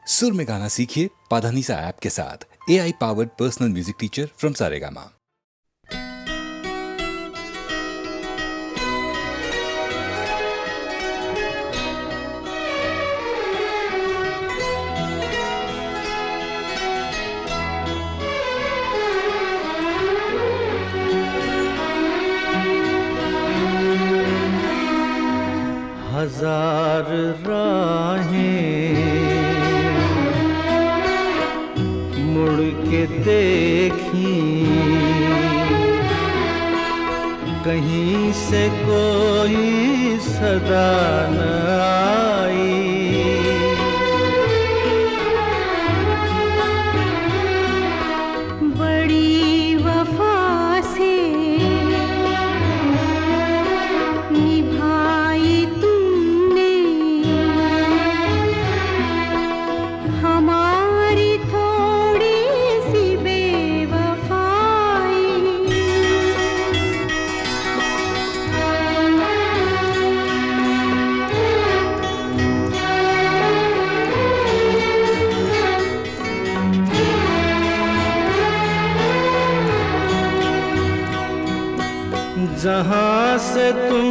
सुर में गाना सीखिए पाधानीसा ऐप के साथ। AI powered personal music teacher from Saregama. हजार राहें मुड़ के देखी, कहीं से कोई सदा न आई। बड़ी वफा से निभाई तुमने हमारी थोड़ी सी बेवफाई। जहाँ से तुम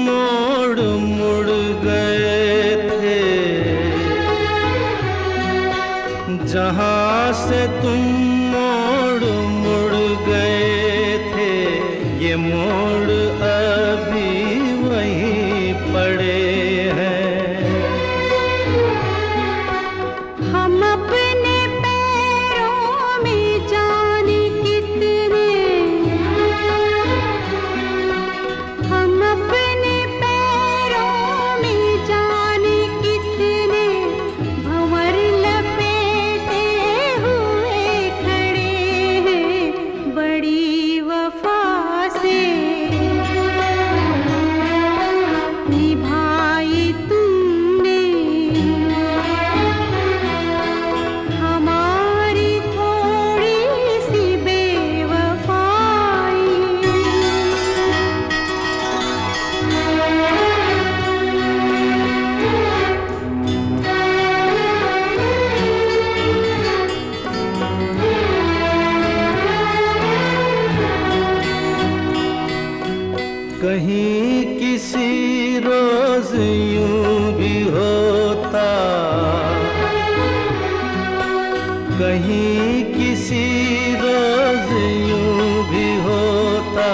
मोड़ मुड़ गए थे, जहाँ से तुम मोड़ मुड़ गए थे, ये मोड़ अभी वहीं पड़े हैं। हम अपने पैरों में जाने कितने, हम अपने पैरों में जाने कितने भंवर लपेटे हुए खड़े हैं। बड़ी वफा से निभाई तुमने हमारी थोड़ी सी बेवफाई। कहीं किसी रोज यूं भी होता, कहीं किसी रोज यूं भी होता,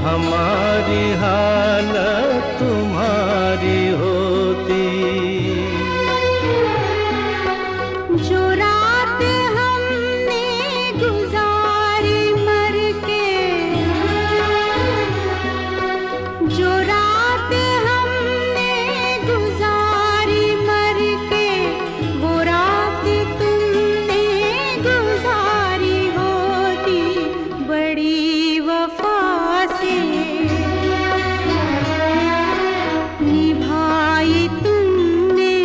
हमारी हालत तुम्हारी होती। जो रात हमने गुजारी मर के, जो रात हमने गुजारी मर के, वो रात तुमने गुजारी होती। बड़ी वफा से निभाई तुमने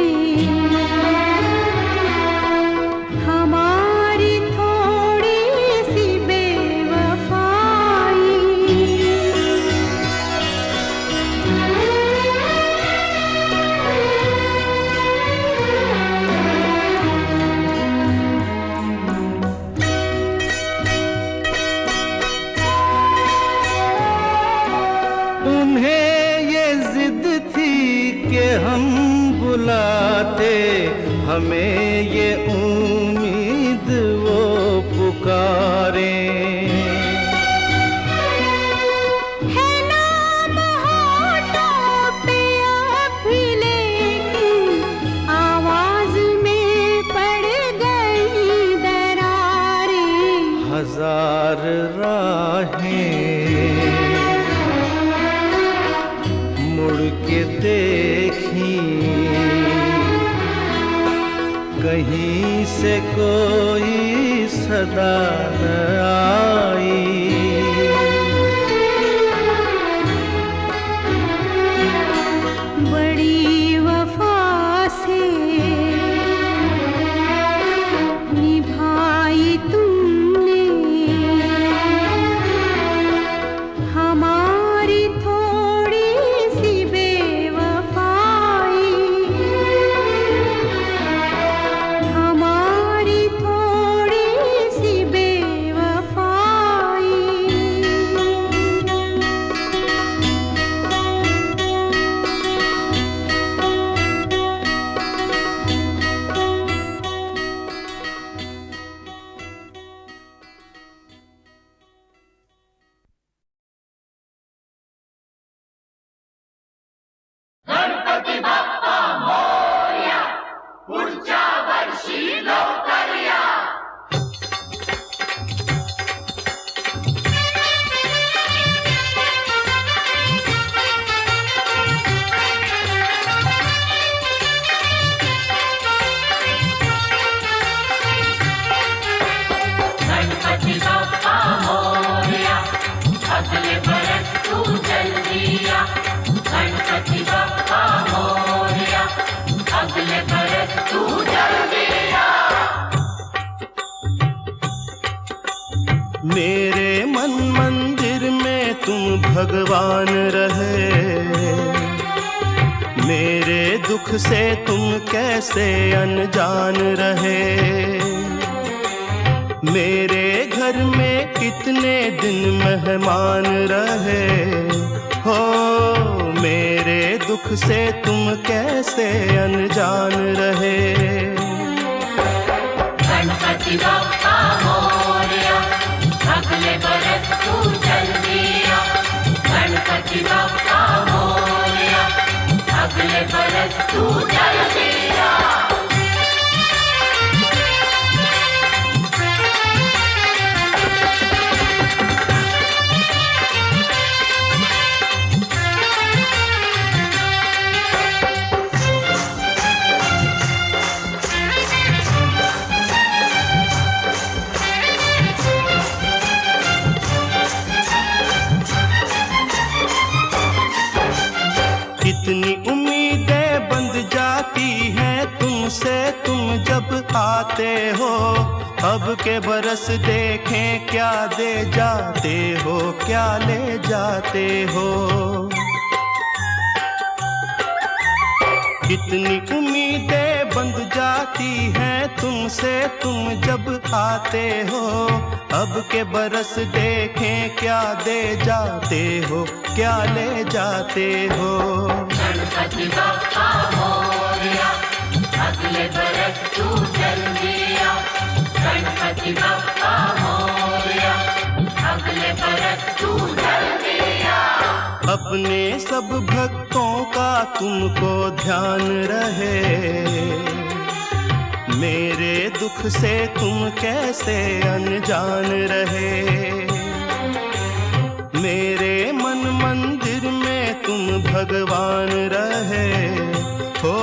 हमारी थोड़ी सी बेवफाई। उन्हें ये जिद थी कि हम बुलाते, हमें ये उम्मीद वो पुकारें। है नाम होठों पे अब भी, लेकिन आवाज में पड़ गई दरारें। हजार राहें मुड़ के देखी, कहीं से कोई सदा न आई। बड़ी वफा से निभाई तुमने हमारी थोड़ी सी बेवफाई। गणपति बप्पा मोरया, अगले बरस तू जल्दी आ। गणपति बप्पा मोरया, अगले बरस तू जल्दी आ। मेरे मन मंदिर में तुम भगवान रहे, मेरे दुख से तुम कैसे अनजान रहे। मेरे घर में कितने दिन मेहमान रहे हो, मेरे दुख से तुम कैसे अनजान रहे। गणपति बप्पा मोरया, अगले बरस तू जल्दी आ। गणपति बप्पा मोरया, अगले बरस तू जल्दी आ। कितनी उम्मीदें बंध जाती हैं तुमसे तुम जब आते हो। अब के बरस देखें क्या दे जाते हो, क्या ले जाते हो। कितनी उम्मीदें बंध जाती हैं तुमसे तुम जब आते हो। अब के बरस देखें क्या दे जाते हो, क्या ले जाते हो। गणपति बप्पा मोरया, अगले बरस तू जल्दी आ। गणपति बप्पा मोरया, अगले बरस तू जल्दी आ। अपने सब भक्तों का तुमको ध्यान रहे, मेरे दुख से तुम कैसे अनजान रहे। मेरे मन मंदिर में तुम भगवान रहे हो,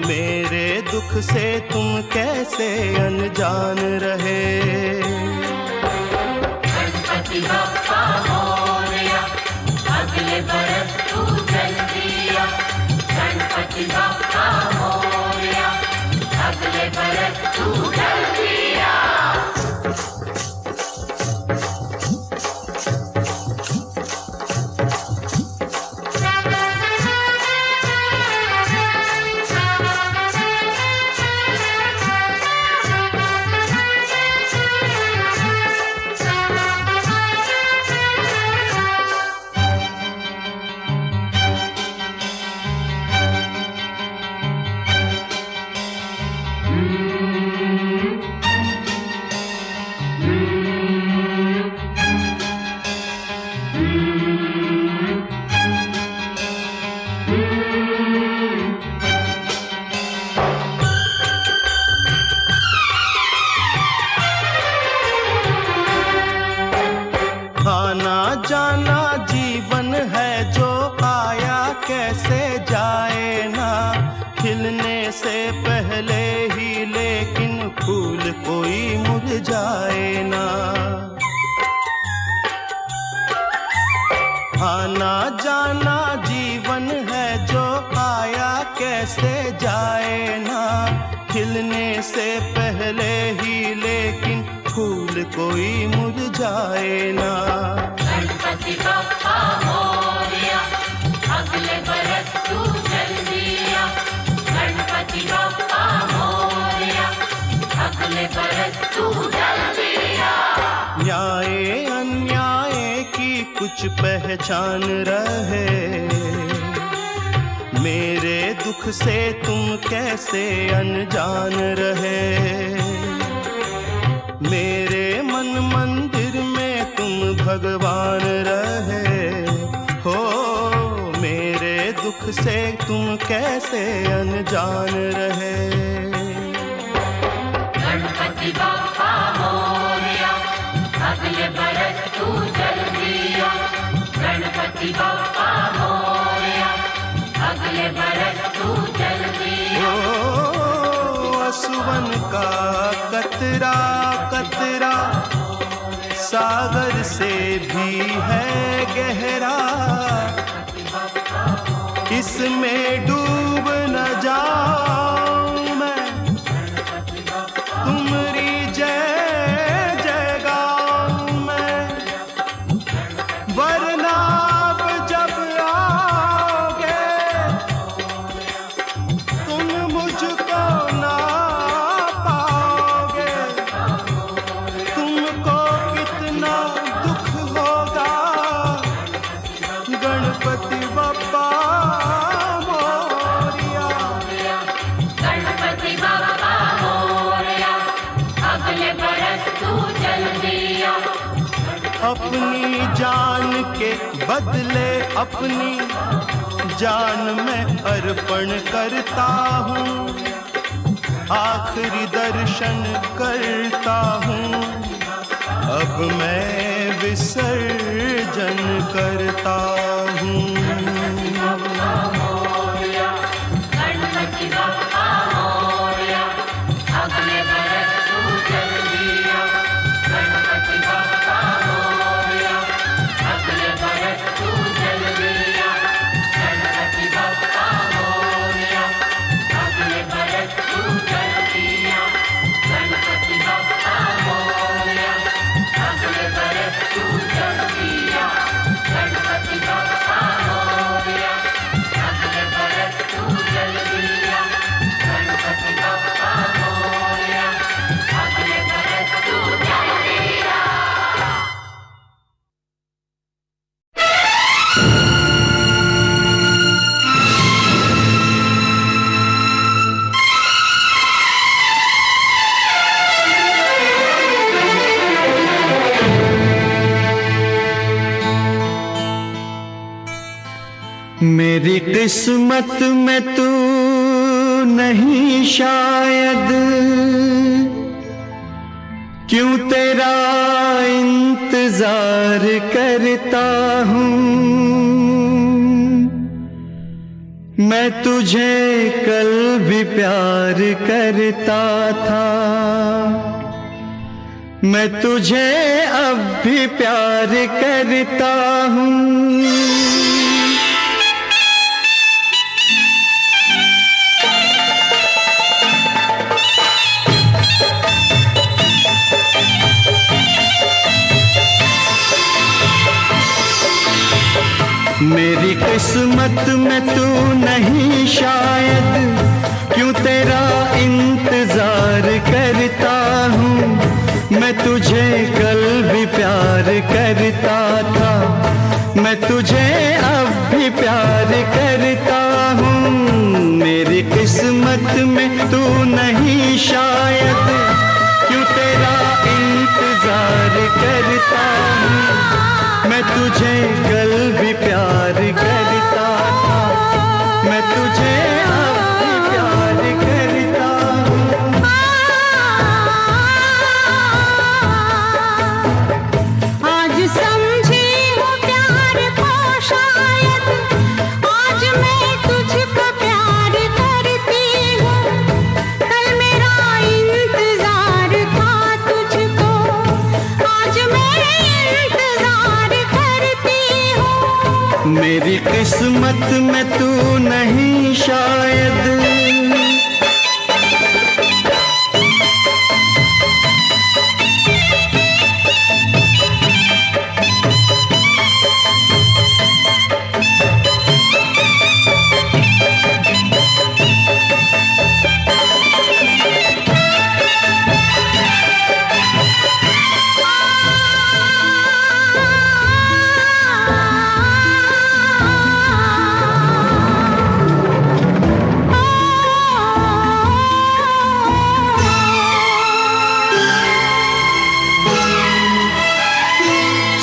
मेरे दुख से तुम कैसे अनजान रहे। गणपति बप्पा मोरया, अगले बरस तू जल्दी आ। गणपति बप्पा मोरया, अगले बरस तू जल्दी आ। आना जाना जीवन है जो आया कैसे जाए ना। खिलने से पहले ही लेकिन फूल कोई मुरझाए ना। आना जाना जीवन है जो आया कैसे जाए ना। खिलने से पहले ही लेकिन फूल कोई मुरझाए ना। गणपति बप्पा मोरया, अगले बरस तू जल्दी आ। गणपति बप्पा मोरया, अगले बरस तू जल्दी आ। न्याय अन्याय की कुछ पहचान रहे, मेरे दुख से तुम कैसे अनजान रहे। मेरे मन मंदिर में तुम भगवान रहे हो, मेरे दुख से तुम कैसे अनजान रहे। सुवन का कतरा कतरा सागर से भी है गहरा, इसमें डूब न जाऊं मैं, तुम्हारी जय जय गाऊं मैं, वरना अब जब आओगे तुम मुझको ना पाओगे, तुमको कितना दुख होगा गणपति बप्पा मोरिया। गणपति बप्पा मोरिया, अगले बरस तू जल्दी आ। अपनी जान के बदले अपनी जान में अर्पण करता हूँ, आखिरी दर्शन करता हूँ, अब मैं विसर्जन करता हूँ। गणपति बप्पा मोरिया, अगले बरस तू जल्दी आ। गणपति बप्पा मोरिया, अगले बरस तू जल्दी आ। गणपति बप्पा मोरिया, अगले बरस तू जल्दी आ। गणपति बप्पा मोरिया, अगले बरस तू जल्दी आ। गणपति बप्पा मोरिया, अगले बरस तू जल्दी आ। गणपति बप्पा मोरिया, अगले बरस तू जल्दी आ। मेरी किस्मत में तू नहीं शायद, क्यों तेरा इंतजार करता हूँ। मैं तुझे कल भी प्यार करता था, मैं तुझे अब भी प्यार करता हूँ। मेरी किस्मत में तू नहीं शायद, क्यों तेरा इंतजार करता हूँ। मैं तुझे कल भी प्यार करता था, मैं तुझे अब भी प्यार करता हूँ। मेरी किस्मत में तू नहीं शायद, क्यों तेरा इंतजार करता हूँ। मैं तुझे कल भी प्यार करता था, मैं तुझे अब भी प्यार करता हूँ। आज समझी हूँ प्यार को शायद, आज मैं तुझको प्यार करती हूँ। कल मेरा इंतजार था तुझको, आज मैं इंतजार करती हूँ। मेरी किस्मत में तू नहीं शायद।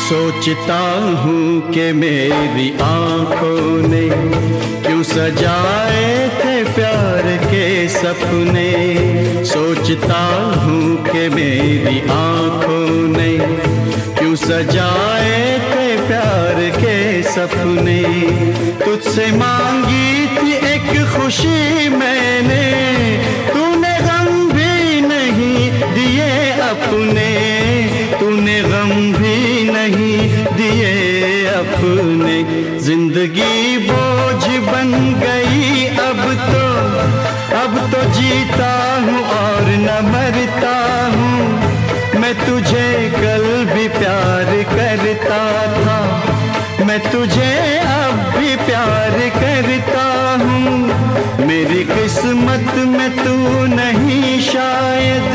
सोचता हूँ कि मेरी आँखों ने क्यों सजाए थे प्यार के सपने। सोचता हूँ कि मेरी आँखों ने क्यों सजाए थे प्यार के सपने। तुझसे मांगी थी एक खुशी मैंने, तूने गम भी मैं तुझे अब भी प्यार करता हूँ, मेरी किस्मत में तू नहीं शायद।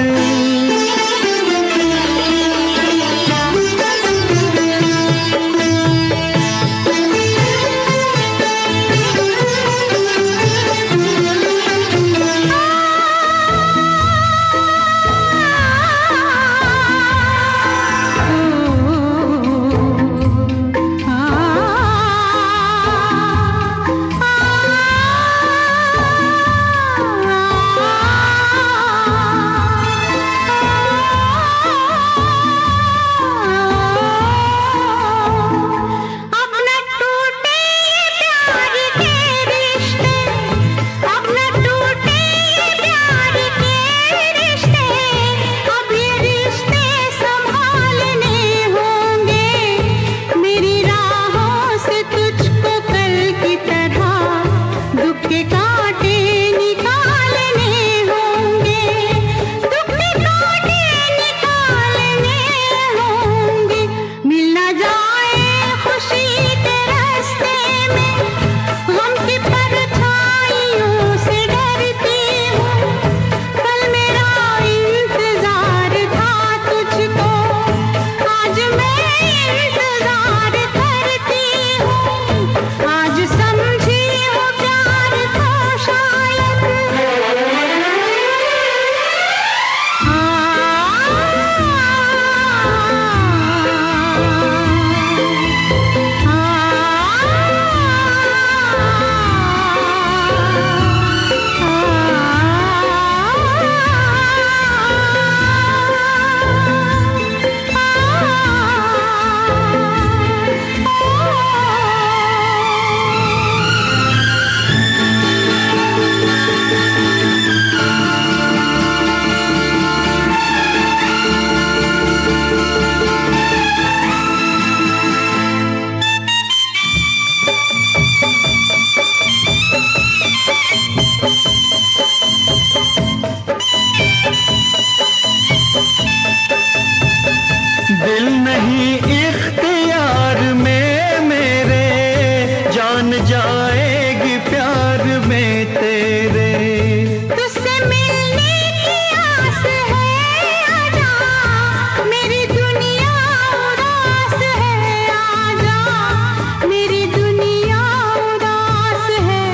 दिल नहीं इख्तियार में मेरे, जान जाएगी प्यार में तेरे। तुझसे मिलने की आस है आजा, मेरी दुनिया उदास है आजा, मेरी दुनिया उदास है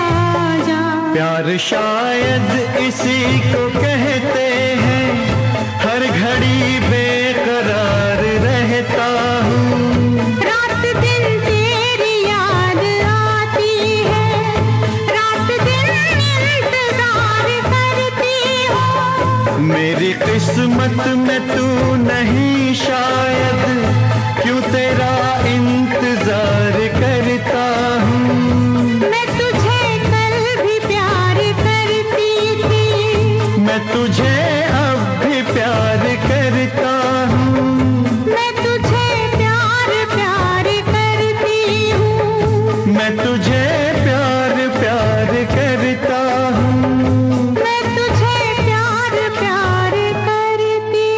आजा। प्यार शायद इसी को कहते हैं, हर घड़ी बेकरार रहता हूँ। रात दिन तेरी याद आती है, रात दिन इंतजार करती हूँ। मेरी किस्मत में तू नहीं शायद, क्यों तेरा इंतजार करता हूँ। मैं तुझे कल भी प्यार करती थी, मैं तुझे अब भी प्यार करता हूँ। मैं तुझे प्यार प्यार करती हूँ। मैं तुझे प्यार प्यार करता हूँ। मैं तुझे प्यार प्यार करती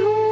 हूँ।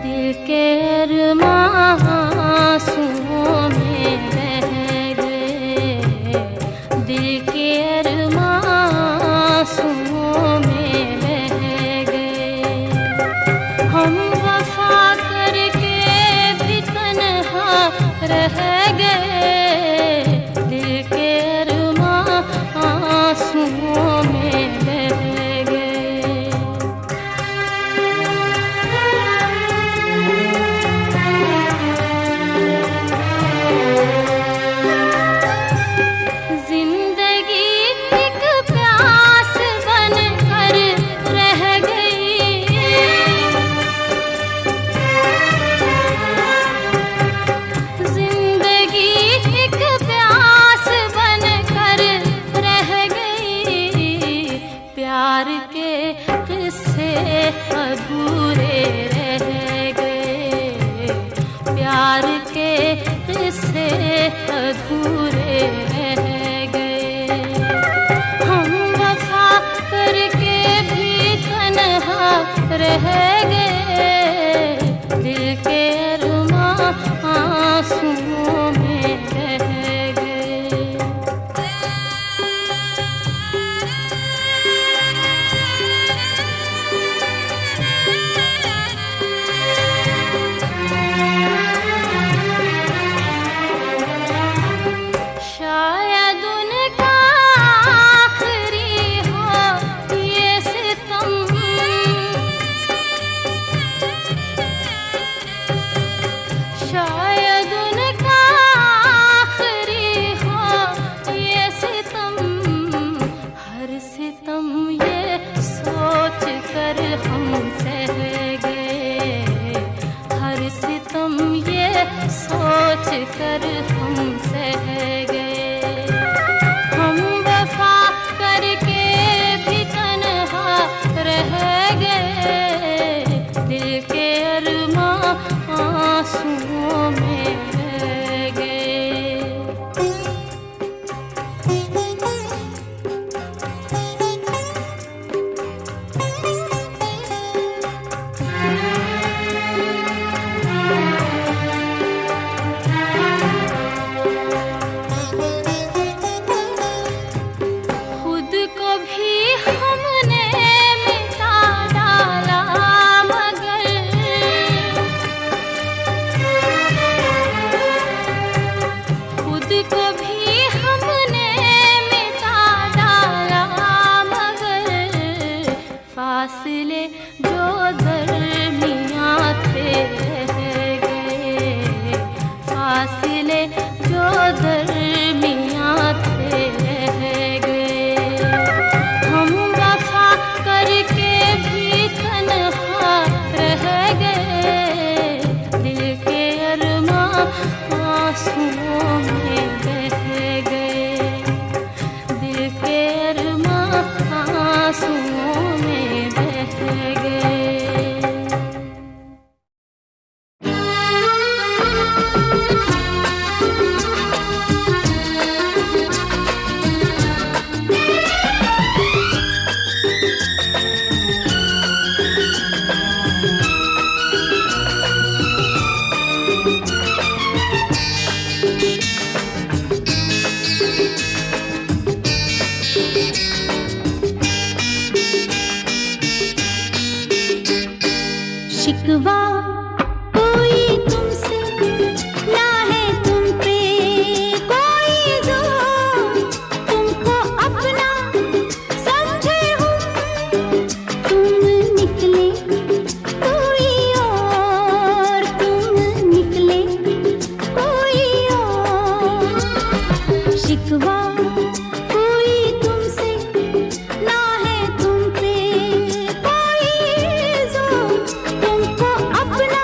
दिल के अरमां आंसुओं में बह गए, दिल के अरमां आंसुओं में बह गए। हम वफा करके भी तन्हा रह गए, दिल के अरमां आंसुओं में बह गए। शायद उनका आखिरी हो ये सितम, शायद उनका आखिरी हो ये सितम। हर सितम ये सोच कर हम सह गए, हर सितम ये सोच कर हम सह गए। हम वफा करके भी तन्हा रह गए, दिल के अरमां आंसुओं में बह गए। खुद को भी हमने मिटा डाला, मगर खुद को भी हमने मिटा डाला, मगर फासले जो दरमियां थे रह गए, फासले जो दरमियां थे रह गए। हम वफा करके भी तन्हा रह गए, दिल के अरमां आंसुओं में बह गए, दिल के अरमां आंसुओं में बह गए। शिकवा कोई तुमसे ना है, तुम पे कोई जोर, तुमको अपना समझे हूँ, तुम निकले कोई और, तुम निकले कोई और। शिकवा कोई तुमसे ना है, तुम पे कोई जोर, तुमको अपना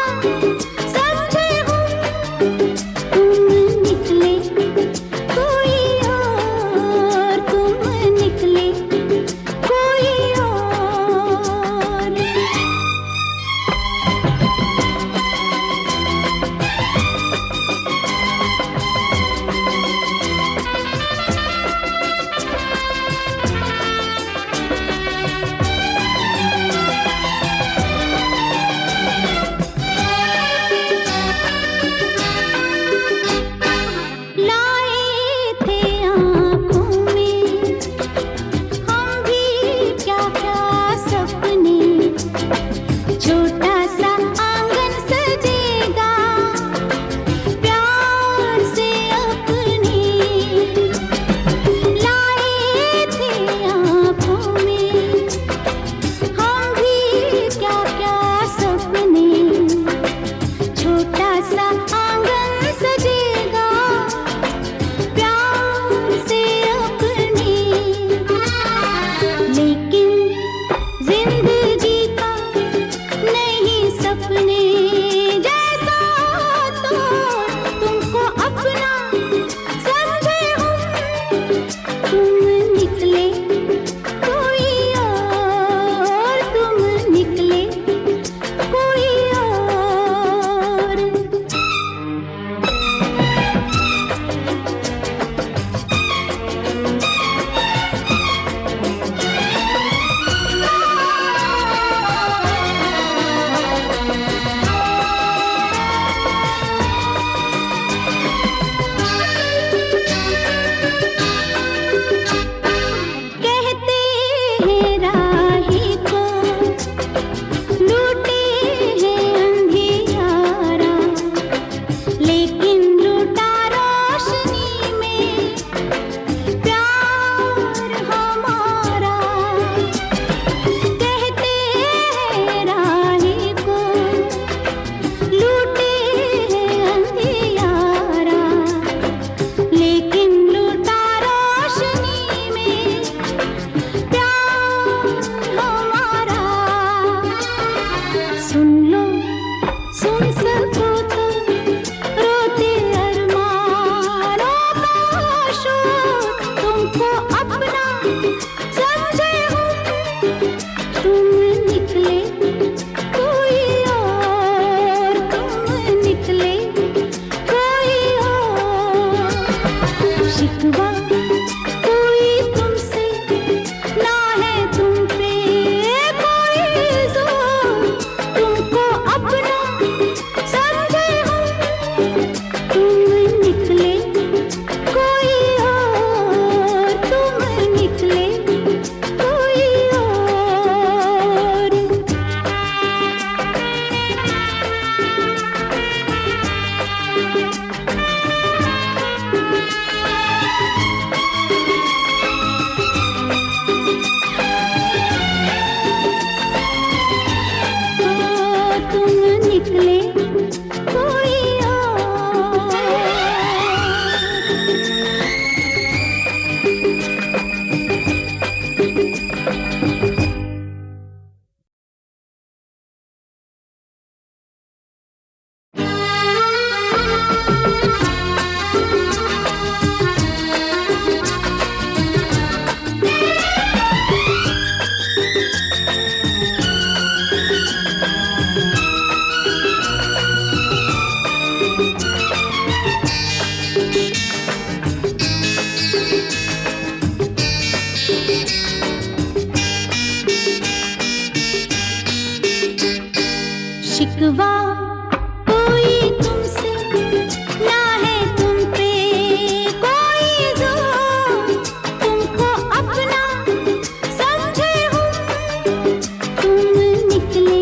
शिकवा कोई तुमसे ना है तुम पे कोई जोर तुमको अपना समझे हूँ तुम निकले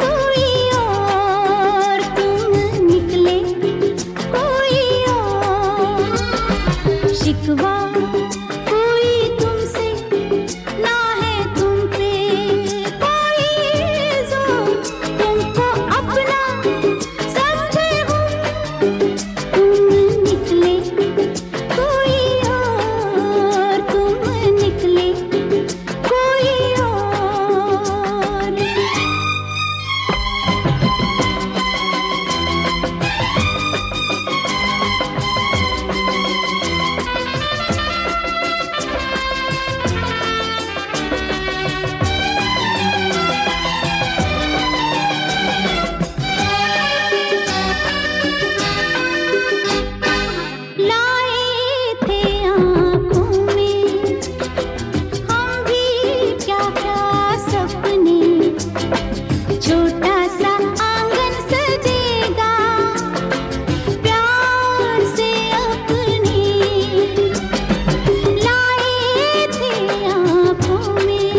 कोई और तुम निकले कोई और शिकवा कोई तुमसे ना है तुम पे कोई जोर तुमको अपना समझे हूँ तुम निकले कोई और तुम निकले कोई और लाए थे आँखों में हम भी क्या क्या सपने छोटा सा आंगन सजेगा प्यार से अपने लाए थे आँखों में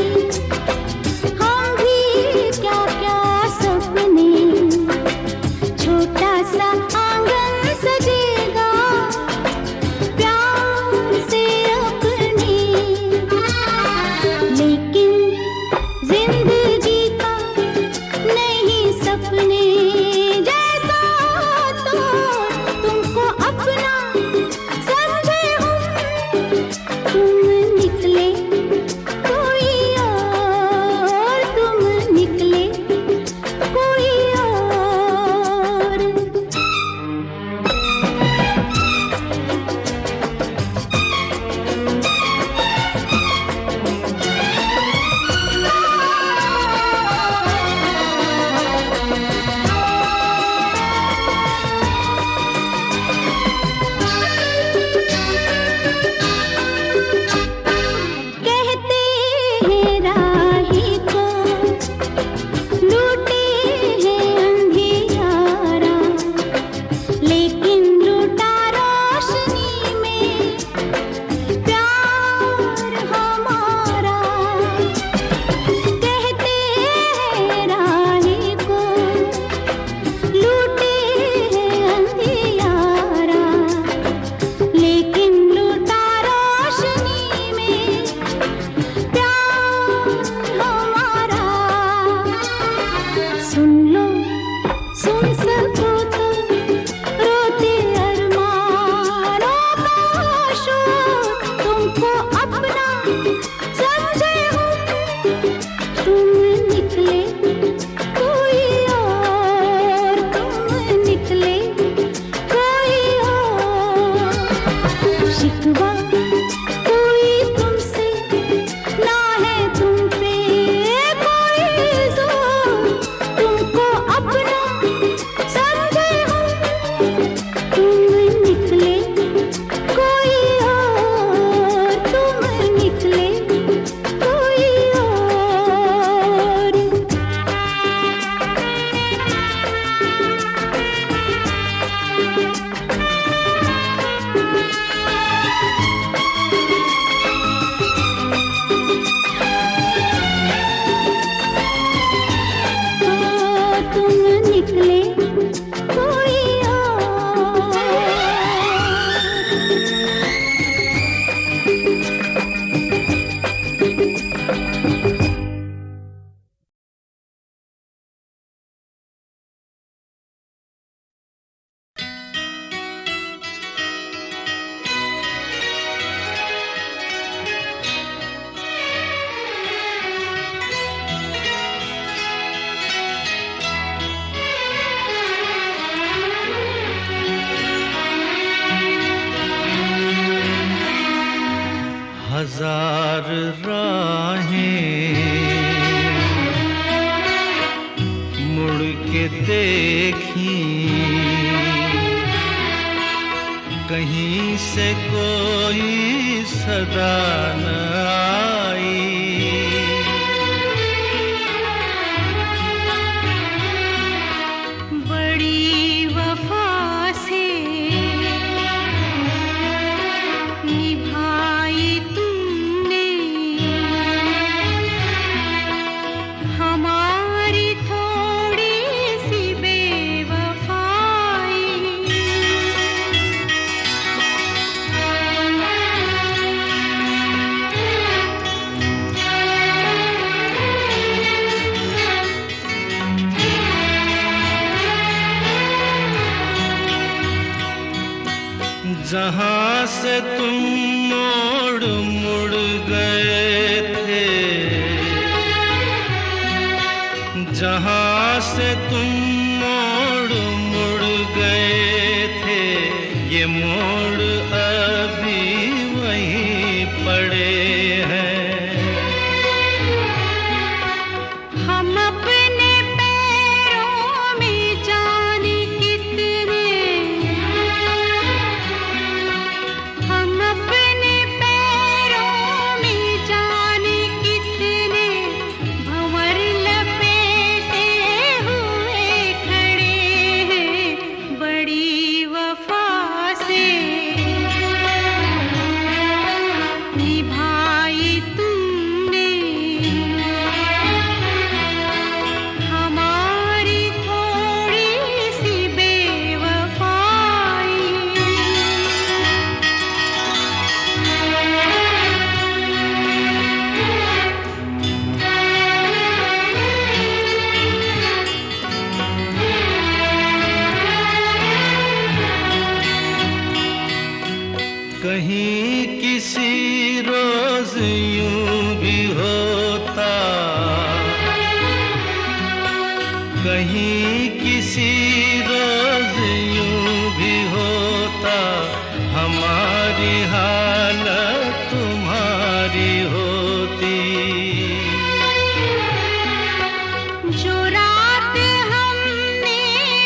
हम भी क्या क्या सपने छोटा सा आंगन सजेगा प्यार से अपने लेकिन जिंदगी का नहीं सपने जैसा तो तुमको अपना समझे हूँ तुम निकले कोई और तुम निकले कोई और कहते हैं राही को लूटे हैं अंधियारा लेकिन लूटा रोशनी में प्यार हमारा कहते हैं राही को लूटे हैं अंधियारा लेकिन लूटा रोशनी में प्यार हमारा सुन लो सुन सको तो रोते अरमानों का शोर तुमको अपना समझे हूँ तुम निकले कोई और तुम निकले कोई और शिकवा कोई तुमसे ना है तुम पे कोई जोर तुमको अपना समझे हूँ तुम निकले कोई और तुम निकले कोई और तुम निकले कोई और हजार राहें मुड़ के देखी कहीं से कोई सदा न आई जहां से तुम मोड़ मुड़ गए थे, जहां से तुम मोड़ मुड़ गए थे, ये मोड़ अभी वहीं पड़े हैं। हम अपने पैरों में जाने कितने, हम अपने पैरों में जाने कितने भंवर लपेटे हुए खड़े हैं। बड़ी वफा से निभाई तुमने हमारी थोड़ी सी बेवफाई। कहीं किसी रोज यूं भी होता, कहीं किसी रोज यूं भी होता, हमारी हालत तुम्हारी होती। जो रात हमने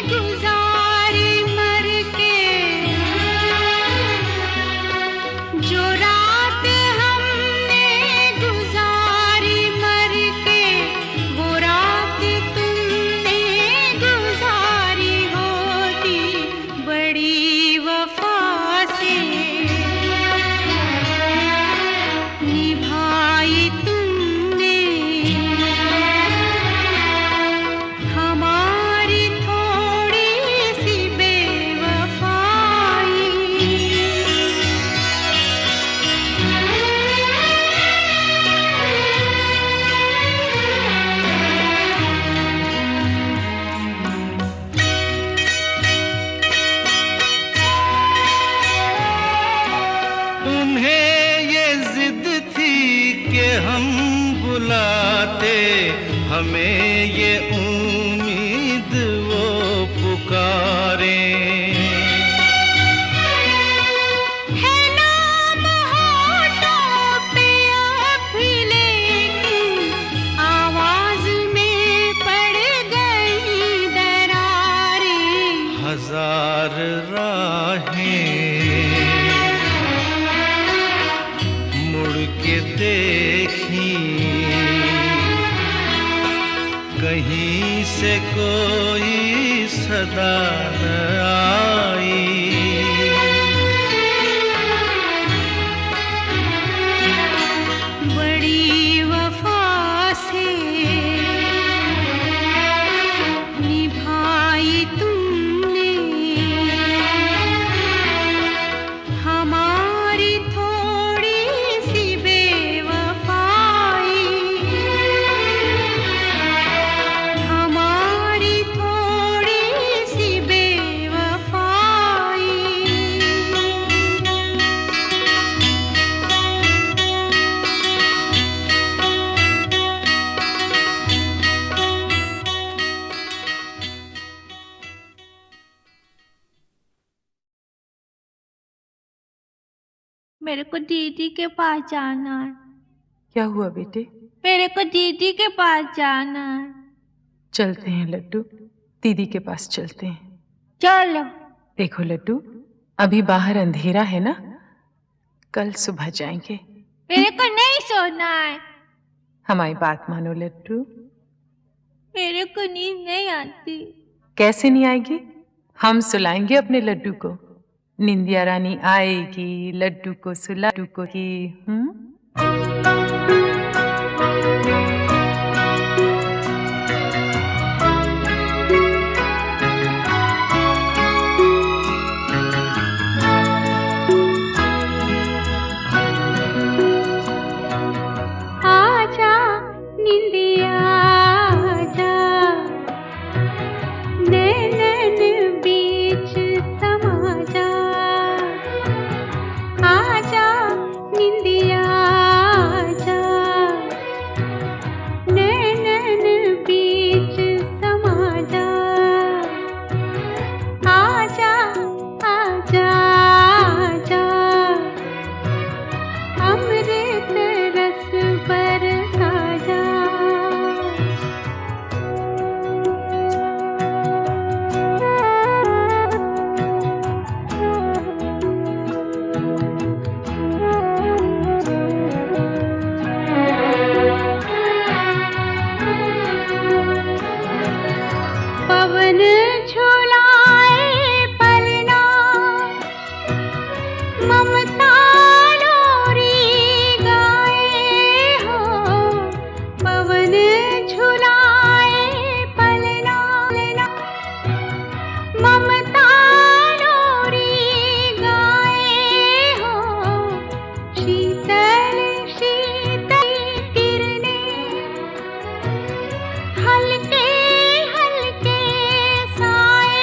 गुजारी मर के, जो रात हमने गुजारी मर के, वो रात तुमने गुजारी होती। बड़ी वफा से निभाई तुमने हमारी थोड़ी सी बेवफाई। उन्हें ये जिद थी कि हम बुलाते, हमें ये उम्मीद वो पुकारें। है नाम होठों पे अभी लेकिन आवाज में पड़ गई दरारें। हजार राहें मुड़ के देखी, कहीं से कोई सदा न आई। बड़ी वफा से निभाई तुमने हमारी थोड़ी सी बेवफाई। हमारी थोड़ी सी बेवफाई। मेरे को दीदी के पास जाना है। क्या हुआ बेटे? मेरे को दीदी के पास जाना है। चलते हैं लड्डू, दीदी के पास चलते हैं। चलो। देखो लड्डू, अभी बाहर अंधेरा है ना, कल सुबह जाएंगे। मेरे को नहीं सोना है। हमारी बात मानो लड्डू। मेरे को नींद नहीं आती। कैसे नहीं आएगी? हम सुलाएंगे अपने लड्डू को। निंदिया रानी आएगी, लड्डू को सुला लड्डू को की। आजा निंदिया आजा, नैनन बीच समा जा। पवन झुलाए पलना, ममता लोरी गाए हो। पवन झुलाए पलना, ममता लोरी गाए हो। शीतल शीतल किरणें, हल्के हल्के साए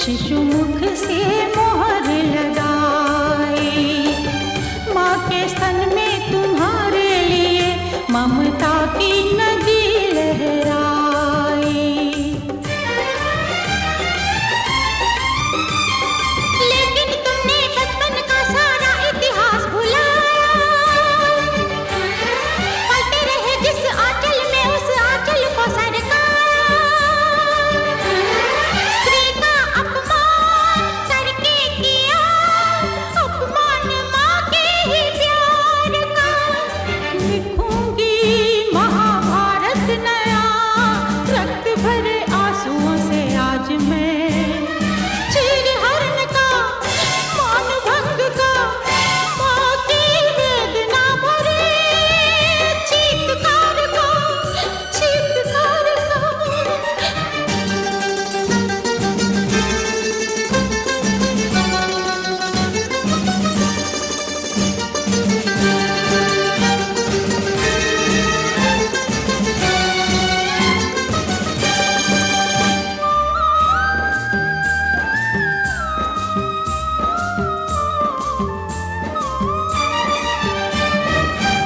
शिशु मुख से मोहर लगाए, माँ के स्तन में तुम्हारे लिए ममता की नदी लहराए। लेकिन तुमने बचपन का सारा इतिहास भुलाया, पलते रहे जिस आंचल में उस आंचल को सरकाया। स्त्री का अपमान करके किया, अपमान माँ के ही प्यार का। लिखूंगी महाभारत नया, रक्त भरे आंसुओं से आज मैं। चीर हरण का, मान भंग का, माँ की वेदना भरे चीत्कार का, चीत्कार का।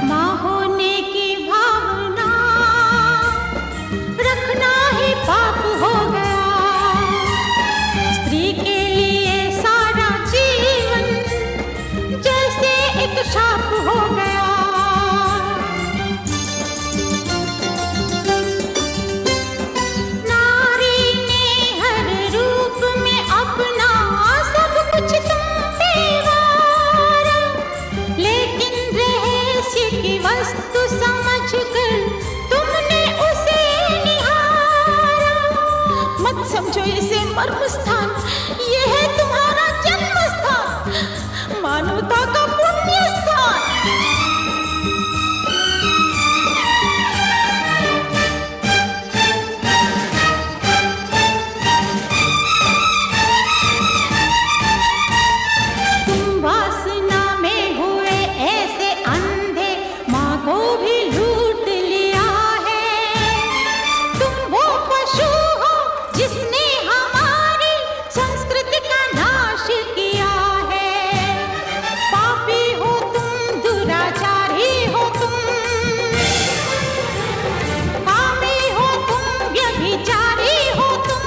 माँ होने की भावना रखना ही पाप हो गया। स्त्री के लिए सारा जीवन जैसे एक शाप हो गया। नारी ने हर रूप में अपना सब कुछ तुम पे वारा, लेकिन रहस्य की वस्तु समझकर तुमने उसे निहारा। मत समझो इसे मर्म स्थान, ये है तुम्हारा जन्म स्थान, मानवता का पुण्य स्थान। तुम वासना में हुए ऐसे अंधे, माँ को भी लूट लिया है। तुम वो पशु हो जिसने हमारी संस्कृति का नाश किया है। पापी हो तुम, दुराचारी हो तुम, कामी हो तुम, व्यभिचारी हो तुम।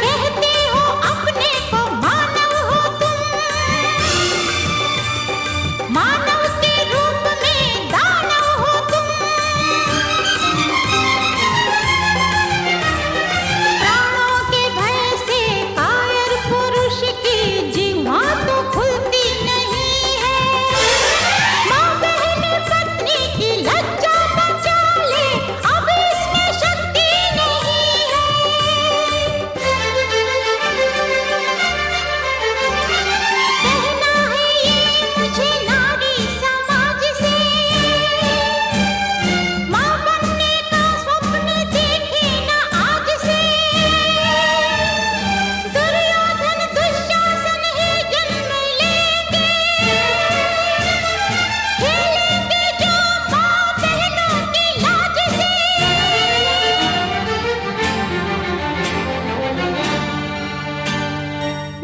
कहते हो अपने को मानव हो तुम, मानव के रूप में दानव हो तुम। प्राणों के भय से कायर पुरुष की जिह्वा तो खुलती नहीं है। माँ बहन पत्नी की लज्जा बचा ले, अब इसमें शक्ति नहीं है। कहना है ये मुझे नारी समाज से, माँ बनने का स्वप्न देखे न आज से। दुर्योधन दुशासन ही जन्म लेंगे, खेलेंगे जो माँ बहनों की लाज से।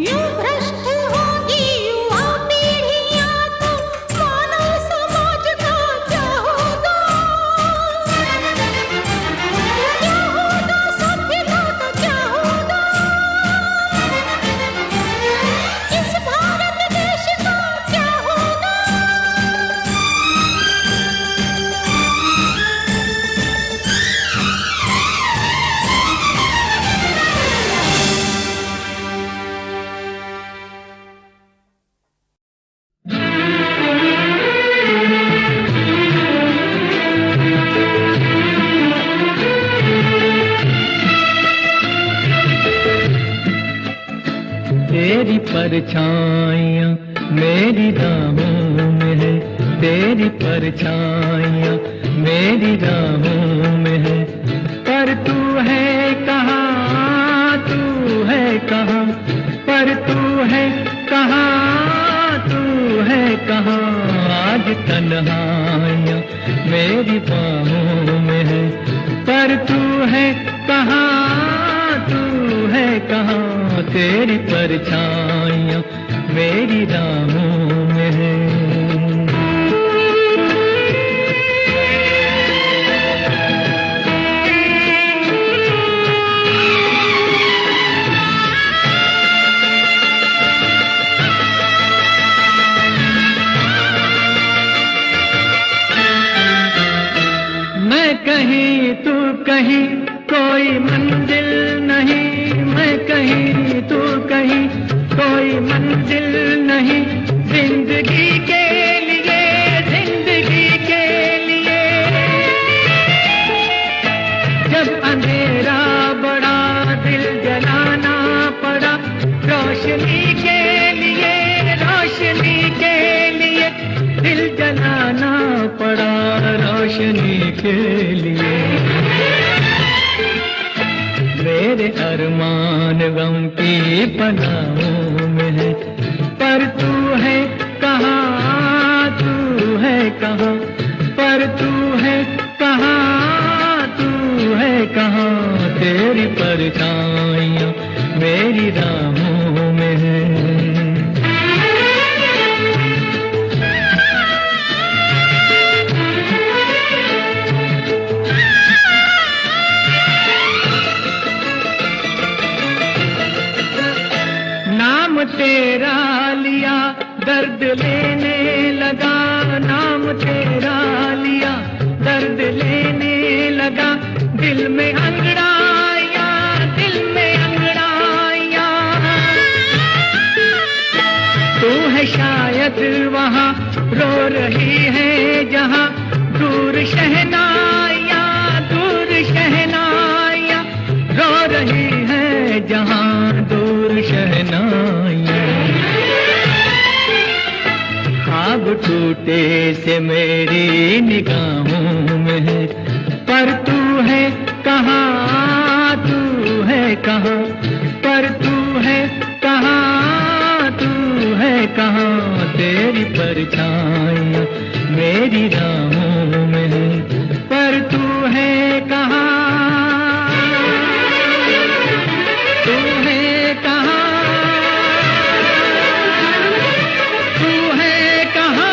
यूं भ्रष्ट होगी युवा पीढ़ियाँ तो मानव समाज का क्या होगा? क्या होगा सभ्यता का क्या होगा? इस भारत देश का क्या होगा? तेरी परछाइयाँ मेरी राहों में है, तेरी परछाइयाँ मेरी राहों में है। पर तू है कहाँ, तू है कहाँ, पर तू है कहाँ, तू है कहाँ। आज तन्हाइयाँ मेरी बाहों में है, पर तू है कहाँ, तू तेरी परछाइयाँ मेरी राहों में है। कहीं तू कहीं कोई मंजिल नहीं, मैं कहीं तू कहीं कोई मंजिल नहीं, जिंदगी के लिए, जिंदगी के लिए। जब अंधेरा बड़ा दिल जलाना पड़ा, रोशनी के लिए, रोशनी के लिए दिल जलाना पड़ा, रोशनी के लिए। मेरे अरमान गम की पनाहों में है, पर तू है कहाँ, तू है कहाँ, पर तू है कहाँ, तू है कहाँ, तेरी परछाइयाँ मेरी राहों में है। तेरा लिया दर्द लेने लगा, नाम तेरा लिया दर्द लेने लगा, दिल में अंगड़ाइयाँ, दिल में अंगड़ाइयाँ। तू है शायद वहाँ रो रही है जहाँ दूर शहनाइयाँ, दूर शहनाइयाँ रो रही है जहाँ दूर शहनाइयाँ। ख्वाब टूटे से मेरी निगाहों में है, पर तू है कहाँ, तू है कहाँ, पर तू है कहाँ, तू है कहाँ, तेरी परछाइयाँ मेरी राहों में है, पर तू है कहाँ, तू है कहाँ, तू है कहाँ।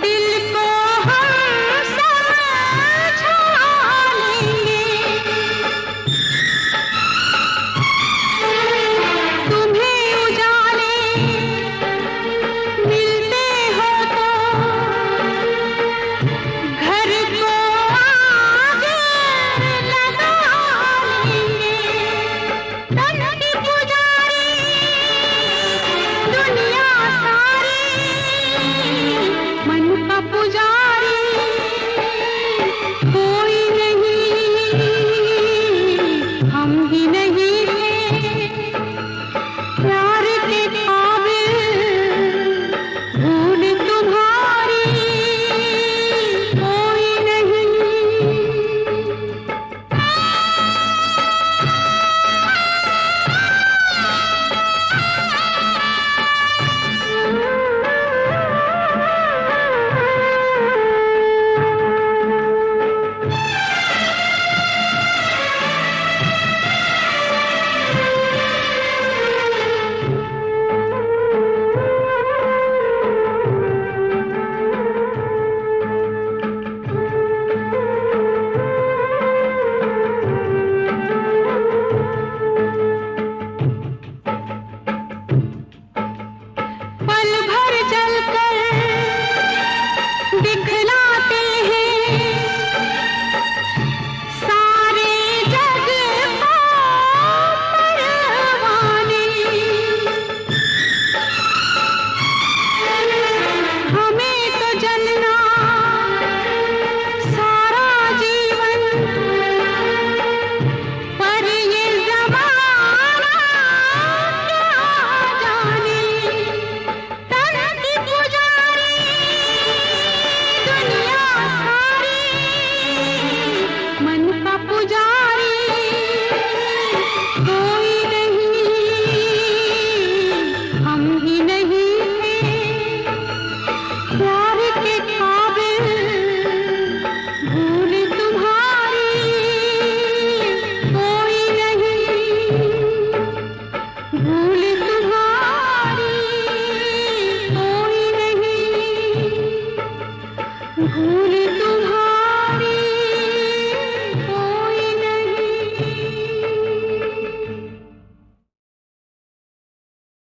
दिल